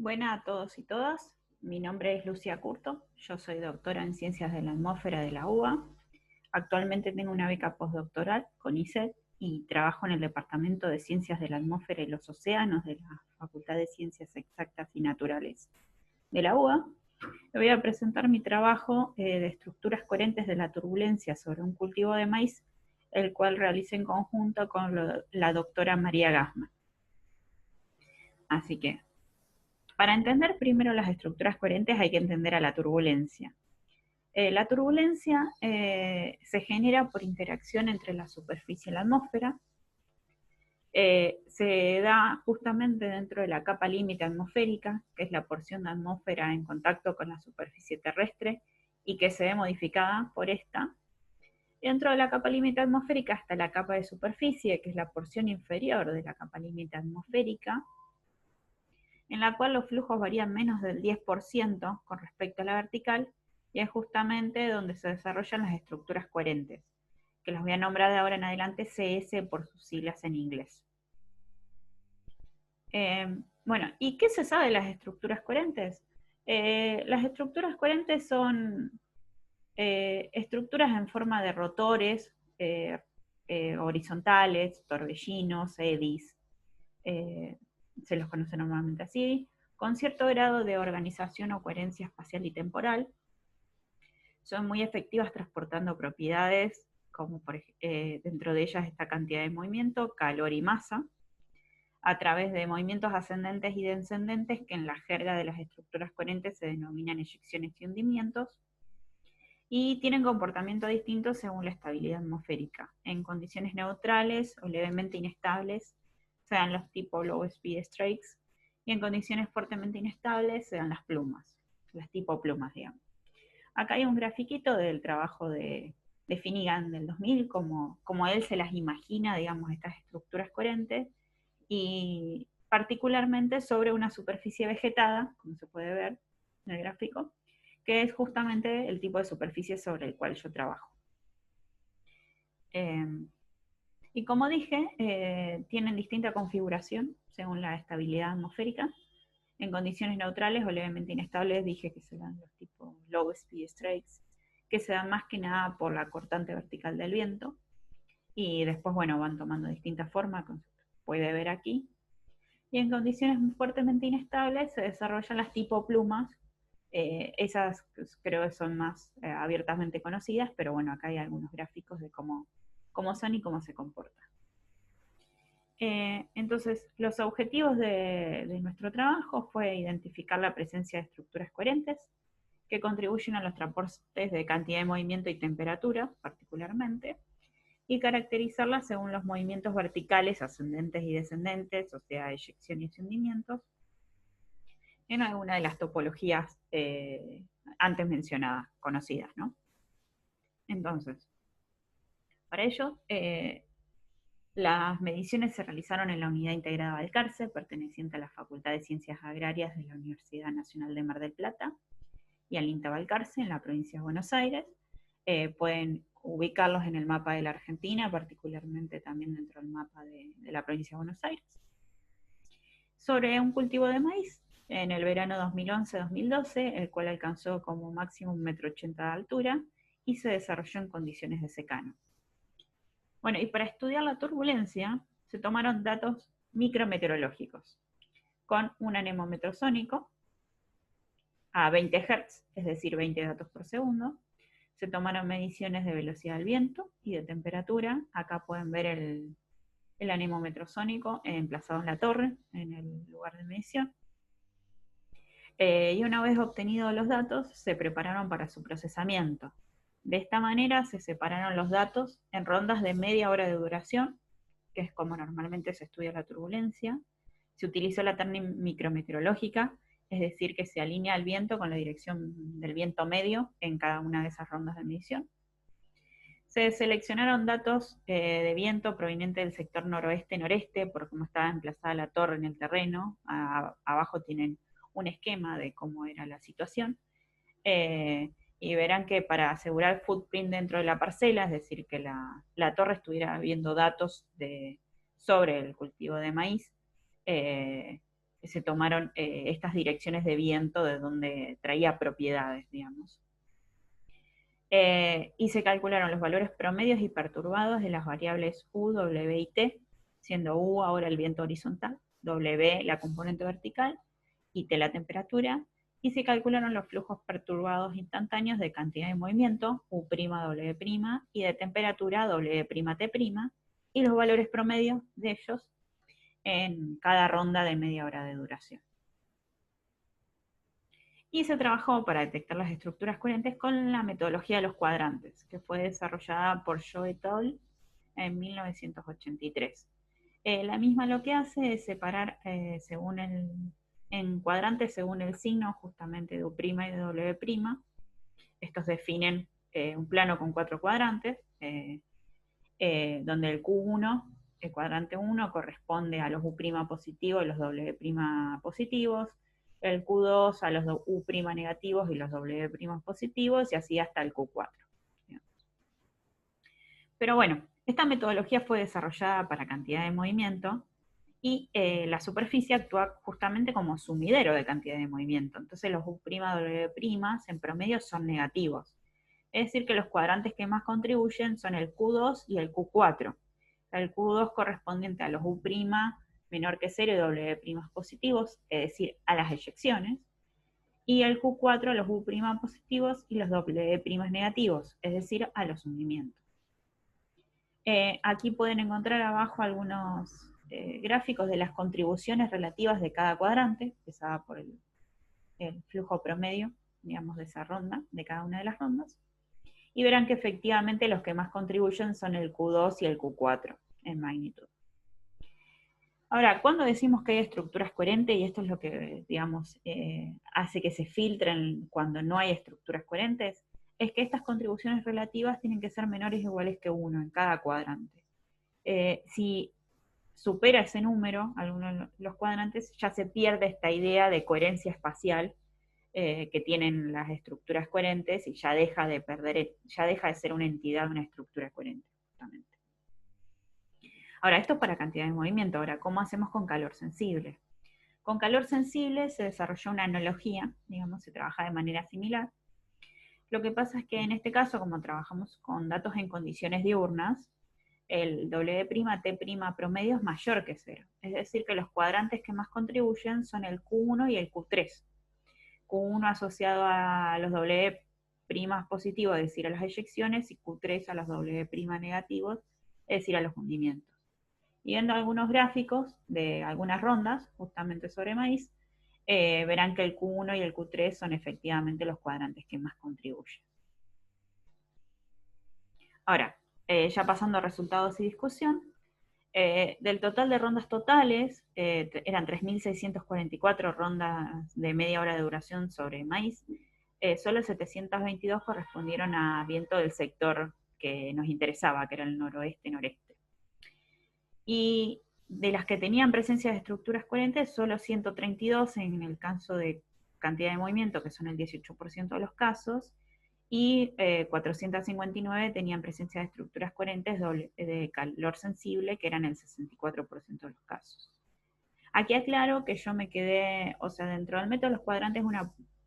Buenas a todos y todas. Mi nombre es Lucia Curto. Yo soy doctora en Ciencias de la Atmósfera de la UBA. Actualmente tengo una beca postdoctoral con ICET y trabajo en el Departamento de Ciencias de la Atmósfera y los Océanos de la Facultad de Ciencias Exactas y Naturales de la UBA. Le voy a presentar mi trabajo de estructuras coherentes de la turbulencia sobre un cultivo de maíz, el cual realicé en conjunto con la doctora María Gassman. Así que para entender primero las estructuras coherentes hay que entender a la turbulencia. La turbulencia se genera por interacción entre la superficie y la atmósfera. Se da justamente dentro de la capa límite atmosférica, que es la porción de atmósfera en contacto con la superficie terrestre y que se ve modificada por esta. Dentro de la capa límite atmosférica está la capa de superficie, que es la porción inferior de la capa límite atmosférica, en la cual los flujos varían menos del 10% con respecto a la vertical, y es justamente donde se desarrollan las estructuras coherentes, que las voy a nombrar de ahora en adelante CS por sus siglas en inglés. Bueno, ¿y qué se sabe de las estructuras coherentes? Las estructuras coherentes son estructuras en forma de rotores horizontales, torbellinos, eddies, se los conoce normalmente así, con cierto grado de organización o coherencia espacial y temporal. Son muy efectivas transportando propiedades, como dentro de ellas esta cantidad de movimiento, calor y masa, a través de movimientos ascendentes y descendentes que en la jerga de las estructuras coherentes se denominan eyecciones y hundimientos, y tienen comportamiento distinto según la estabilidad atmosférica. En condiciones neutrales o levemente inestables se dan los tipo low speed strakes, y en condiciones fuertemente inestables se dan las plumas, las tipo plumas, digamos. Acá hay un grafiquito del trabajo de Finnegan del 2000, como él se las imagina, digamos, estas estructuras coherentes, y particularmente sobre una superficie vegetada, como se puede ver en el gráfico, que es justamente el tipo de superficie sobre el cual yo trabajo. Y como dije, tienen distinta configuración según la estabilidad atmosférica. En condiciones neutrales o levemente inestables dije que se dan los tipos low speed strakes, que se dan más que nada por la cortante vertical del viento, y después, bueno, van tomando distintas formas, como se puede ver aquí. Y en condiciones fuertemente inestables se desarrollan las tipo plumas. Esas creo que son más abiertamente conocidas, pero bueno, acá hay algunos gráficos de cómo son y cómo se comportan. Entonces, los objetivos de nuestro trabajo fue identificar la presencia de estructuras coherentes que contribuyen a los transportes de cantidad de movimiento y temperatura, particularmente, y caracterizarlas según los movimientos verticales, ascendentes y descendentes, o sea, eyecciones y hundimientos, en alguna de las topologías antes mencionadas, conocidas, ¿no? Entonces, para ello, las mediciones se realizaron en la Unidad Integrada Balcarce, perteneciente a la Facultad de Ciencias Agrarias de la Universidad Nacional de Mar del Plata, y al INTA Balcarce, en la provincia de Buenos Aires. Pueden ubicarlos en el mapa de la Argentina, particularmente también dentro del mapa de la provincia de Buenos Aires. Sobre un cultivo de maíz en el verano 2011-2012, el cual alcanzó como máximo 1,80 m de altura y se desarrolló en condiciones de secano. Bueno, y para estudiar la turbulencia se tomaron datos micrometeorológicos con un anemómetro sónico a 20 Hz, es decir, 20 datos por segundo. Se tomaron mediciones de velocidad del viento y de temperatura. Acá pueden ver el anemómetro sónico emplazado en la torre, en el lugar de medición. Y una vez obtenidos los datos, se prepararon para su procesamiento. De esta manera se separaron los datos en rondas de media hora de duración, que es como normalmente se estudia la turbulencia. Se utilizó la técnica micrometeorológica, es decir, que se alinea el viento con la dirección del viento medio en cada una de esas rondas de medición. Se seleccionaron datos de viento provenientes del sector noroeste-noreste, por cómo estaba emplazada la torre en el terreno. Abajo tienen un esquema de cómo era la situación. Y verán que para asegurar footprint dentro de la parcela, es decir, que la torre estuviera viendo datos sobre el cultivo de maíz, se tomaron estas direcciones de viento de donde traía propiedades, digamos. Y se calcularon los valores promedios y perturbados de las variables U, W y T, siendo U ahora el viento horizontal, W la componente vertical y T la temperatura, y se calcularon los flujos perturbados instantáneos de cantidad de movimiento, U', W', y de temperatura, W', T', y los valores promedios de ellos en cada ronda de media hora de duración. Y se trabajó para detectar las estructuras coherentes con la metodología de los cuadrantes, que fue desarrollada por Zhou et al. En 1983. La misma lo que hace es separar en cuadrantes según el signo justamente de U' y de W'. Estos definen un plano con 4 cuadrantes, donde el Q1, el cuadrante 1, corresponde a los U' positivos y los W' positivos, el Q2 a los U' negativos y los W' positivos, y así hasta el Q4. Pero bueno, esta metodología fue desarrollada para cantidad de movimiento y la superficie actúa justamente como sumidero de cantidad de movimiento. Entonces los U', W' en promedio son negativos. Es decir, que los cuadrantes que más contribuyen son el Q2 y el Q4. El Q2 correspondiente a los U' menor que 0 y W' positivos, es decir, a las eyecciones, y el Q4 a los U' positivos y los W' negativos, es decir, a los hundimientos. Aquí pueden encontrar abajo algunos gráficos de las contribuciones relativas de cada cuadrante, empezada por el flujo promedio, digamos, de esa ronda, de cada una de las rondas, y verán que efectivamente los que más contribuyen son el Q2 y el Q4 en magnitud. Ahora, cuando decimos que hay estructuras coherentes, y esto es lo que, digamos, hace que se filtren cuando no hay estructuras coherentes, es que estas contribuciones relativas tienen que ser menores o iguales que 1 en cada cuadrante. Si supera ese número, algunos de los cuadrantes, ya se pierde esta idea de coherencia espacial que tienen las estructuras coherentes y ya deja de ser una entidad, una estructura coherente, justamente. Ahora, esto es para cantidad de movimiento. Ahora, ¿cómo hacemos con calor sensible? Con calor sensible se desarrolló una analogía, digamos, se trabaja de manera similar. Lo que pasa es que en este caso, como trabajamos con datos en condiciones diurnas, el W', T' promedio es mayor que 0. Es decir, que los cuadrantes que más contribuyen son el Q1 y el Q3. Q1 asociado a los W' positivos, es decir, a las eyecciones, y Q3 a los W' negativos, es decir, a los hundimientos. Y viendo algunos gráficos de algunas rondas, justamente sobre maíz, verán que el Q1 y el Q3 son efectivamente los cuadrantes que más contribuyen. Ahora, ya pasando a resultados y discusión, del total de rondas totales, eran 3.644 rondas de media hora de duración sobre maíz, solo 722 correspondieron a viento del sector que nos interesaba, que era el noroeste-noreste. Y de las que tenían presencia de estructuras coherentes, solo 132 en el caso de cantidad de movimiento, que son el 18% de los casos, y 459 tenían presencia de estructuras coherentes de calor sensible, que eran el 64% de los casos. Aquí aclaro que yo me quedé, o sea, dentro del método de los cuadrantes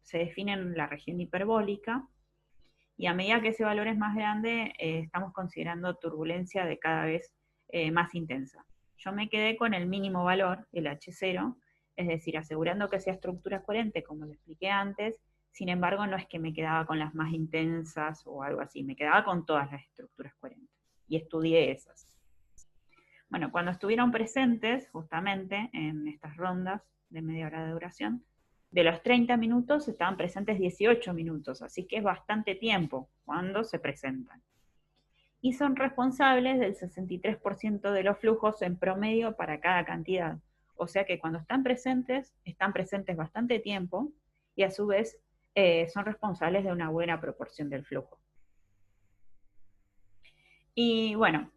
se define en la región hiperbólica, y a medida que ese valor es más grande, estamos considerando turbulencia de cada vez más intensa. Yo me quedé con el mínimo valor, el H0, es decir, asegurando que sea estructura coherente, como lo expliqué antes. Sin embargo, no es que me quedaba con las más intensas o algo así, me quedaba con todas las estructuras coherentes, y estudié esas. Bueno, cuando estuvieron presentes, justamente, en estas rondas de media hora de duración, de los 30 minutos estaban presentes 18 minutos, así que es bastante tiempo cuando se presentan. Y son responsables del 63% de los flujos en promedio para cada cantidad. O sea que cuando están presentes bastante tiempo, y a su vez son responsables de una buena proporción del flujo. Y bueno,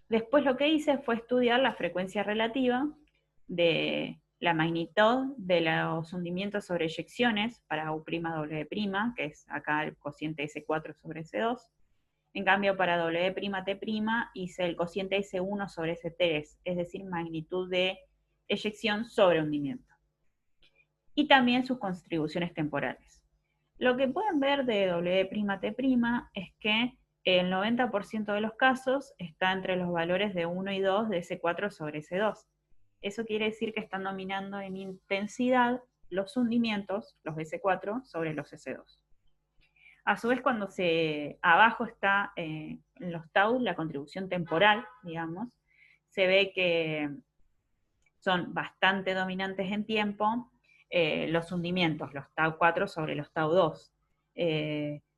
después lo que hice fue estudiar la frecuencia relativa de la magnitud de los hundimientos sobre eyecciones para U', W', que es acá el cociente S4 sobre S2. En cambio, para W', T' hice el cociente S1 sobre S3, es decir, magnitud de eyección sobre hundimiento. Y también sus contribuciones temporales. Lo que pueden ver de W'T' es que el 90% de los casos está entre los valores de 1 y 2 de S4 sobre S2. Eso quiere decir que están dominando en intensidad los hundimientos, los S4, sobre los S2. A su vez, cuando abajo está en los tau, la contribución temporal, digamos, se ve que son bastante dominantes en tiempo los hundimientos, los tau 4 sobre los tau 2.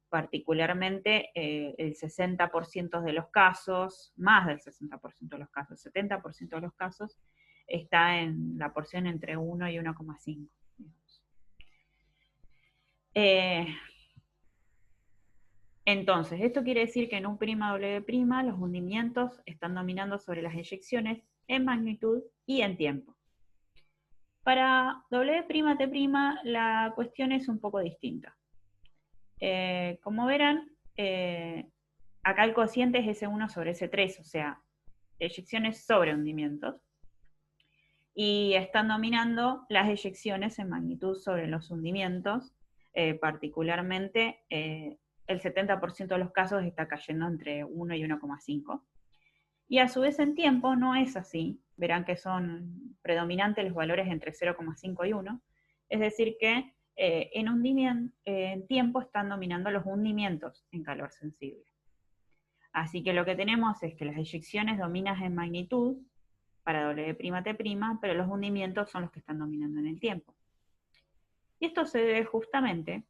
Particularmente el 60% de los casos, más del 60% de los casos, 70% de los casos, está en la porción entre 1 y 1,5. Entonces, esto quiere decir que en un prima W' los hundimientos están dominando sobre las eyecciones en magnitud y en tiempo. Para W'T' la cuestión es un poco distinta. Como verán, acá el cociente es S1 sobre S3, o sea, eyecciones sobre hundimientos. Y están dominando las eyecciones en magnitud sobre los hundimientos, particularmente el 70% de los casos está cayendo entre 1 y 1,5. Y a su vez en tiempo no es así. Verán que son predominantes los valores entre 0,5 y 1. Es decir que en tiempo están dominando los hundimientos en calor sensible. Así que lo que tenemos es que las eyecciones dominan en magnitud para W'T', pero los hundimientos son los que están dominando en el tiempo. Y esto se debe justamente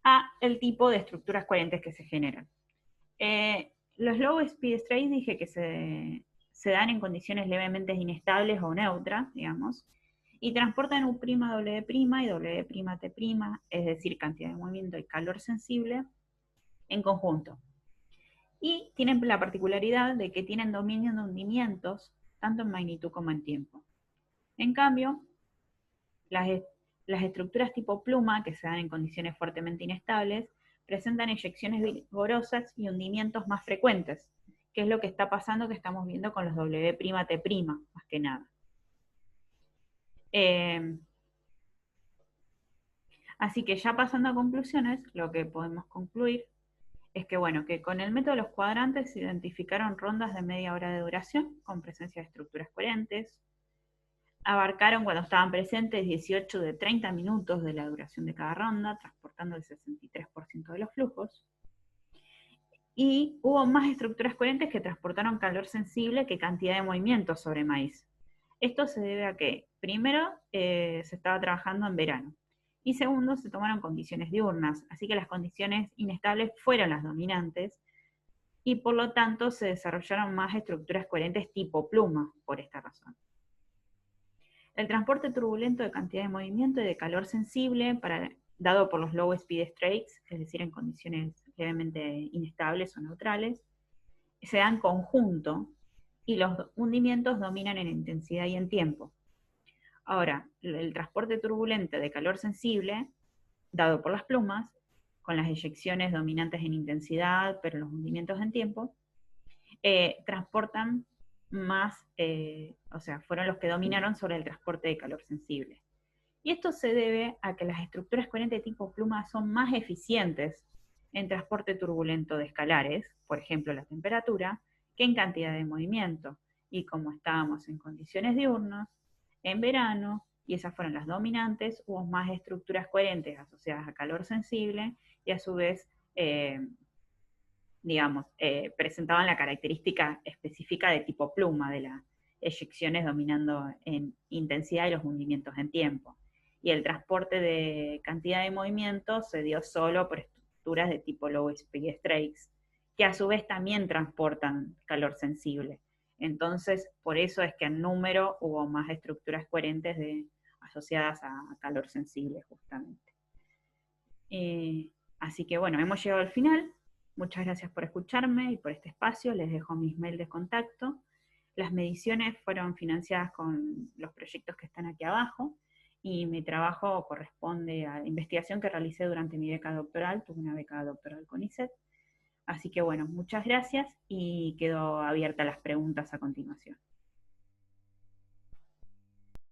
a el tipo de estructuras coherentes que se generan. Los low speed straits dije que se dan en condiciones levemente inestables o neutras, digamos, y transportan U' W' y W'T', es decir, cantidad de movimiento y calor sensible, en conjunto. Y tienen la particularidad de que tienen dominio de hundimientos, tanto en magnitud como en tiempo. En cambio, las estructuras tipo pluma, que se dan en condiciones fuertemente inestables, presentan eyecciones vigorosas y hundimientos más frecuentes, que es lo que está pasando, que estamos viendo con los W'T', más que nada. Así que ya pasando a conclusiones, lo que podemos concluir es que, bueno, que con el método de los cuadrantes se identificaron rondas de media hora de duración con presencia de estructuras coherentes. Abarcaron, cuando estaban presentes, 18 de 30 minutos de la duración de cada ronda, transportando el 63% de los flujos. Y hubo más estructuras coherentes que transportaron calor sensible que cantidad de movimientos sobre maíz. Esto se debe a que, primero, se estaba trabajando en verano, y segundo, se tomaron condiciones diurnas, así que las condiciones inestables fueron las dominantes, y por lo tanto se desarrollaron más estructuras coherentes tipo pluma, por esta razón. El transporte turbulento de cantidad de movimiento y de calor sensible, dado por los low speed straits, es decir, en condiciones levemente inestables o neutrales, se da en conjunto, y los hundimientos dominan en intensidad y en tiempo. Ahora, el transporte turbulento de calor sensible, dado por las plumas, con las eyecciones dominantes en intensidad, pero los hundimientos en tiempo, transportan más, o sea, fueron los que dominaron sobre el transporte de calor sensible. Y esto se debe a que las estructuras coherentes tipo pluma son más eficientes en transporte turbulento de escalares, por ejemplo la temperatura, que en cantidad de movimiento. Y como estábamos en condiciones diurnas, en verano, y esas fueron las dominantes, hubo más estructuras coherentes asociadas a calor sensible y a su vez, presentaban la característica específica de tipo pluma de las eyecciones dominando en intensidad y los hundimientos en tiempo. Y el transporte de cantidad de movimiento se dio solo por estructuras de tipo low speed straits, que a su vez también transportan calor sensible. Entonces, por eso es que en número hubo más estructuras coherentes asociadas a calor sensible, justamente. Así que bueno, hemos llegado al final. Muchas gracias por escucharme y por este espacio. Les dejo mis mails de contacto. Las mediciones fueron financiadas con los proyectos que están aquí abajo, y mi trabajo corresponde a la investigación que realicé durante mi beca doctoral. Tuve una beca doctoral con ISET. Así que bueno, muchas gracias y quedo abierta a las preguntas a continuación.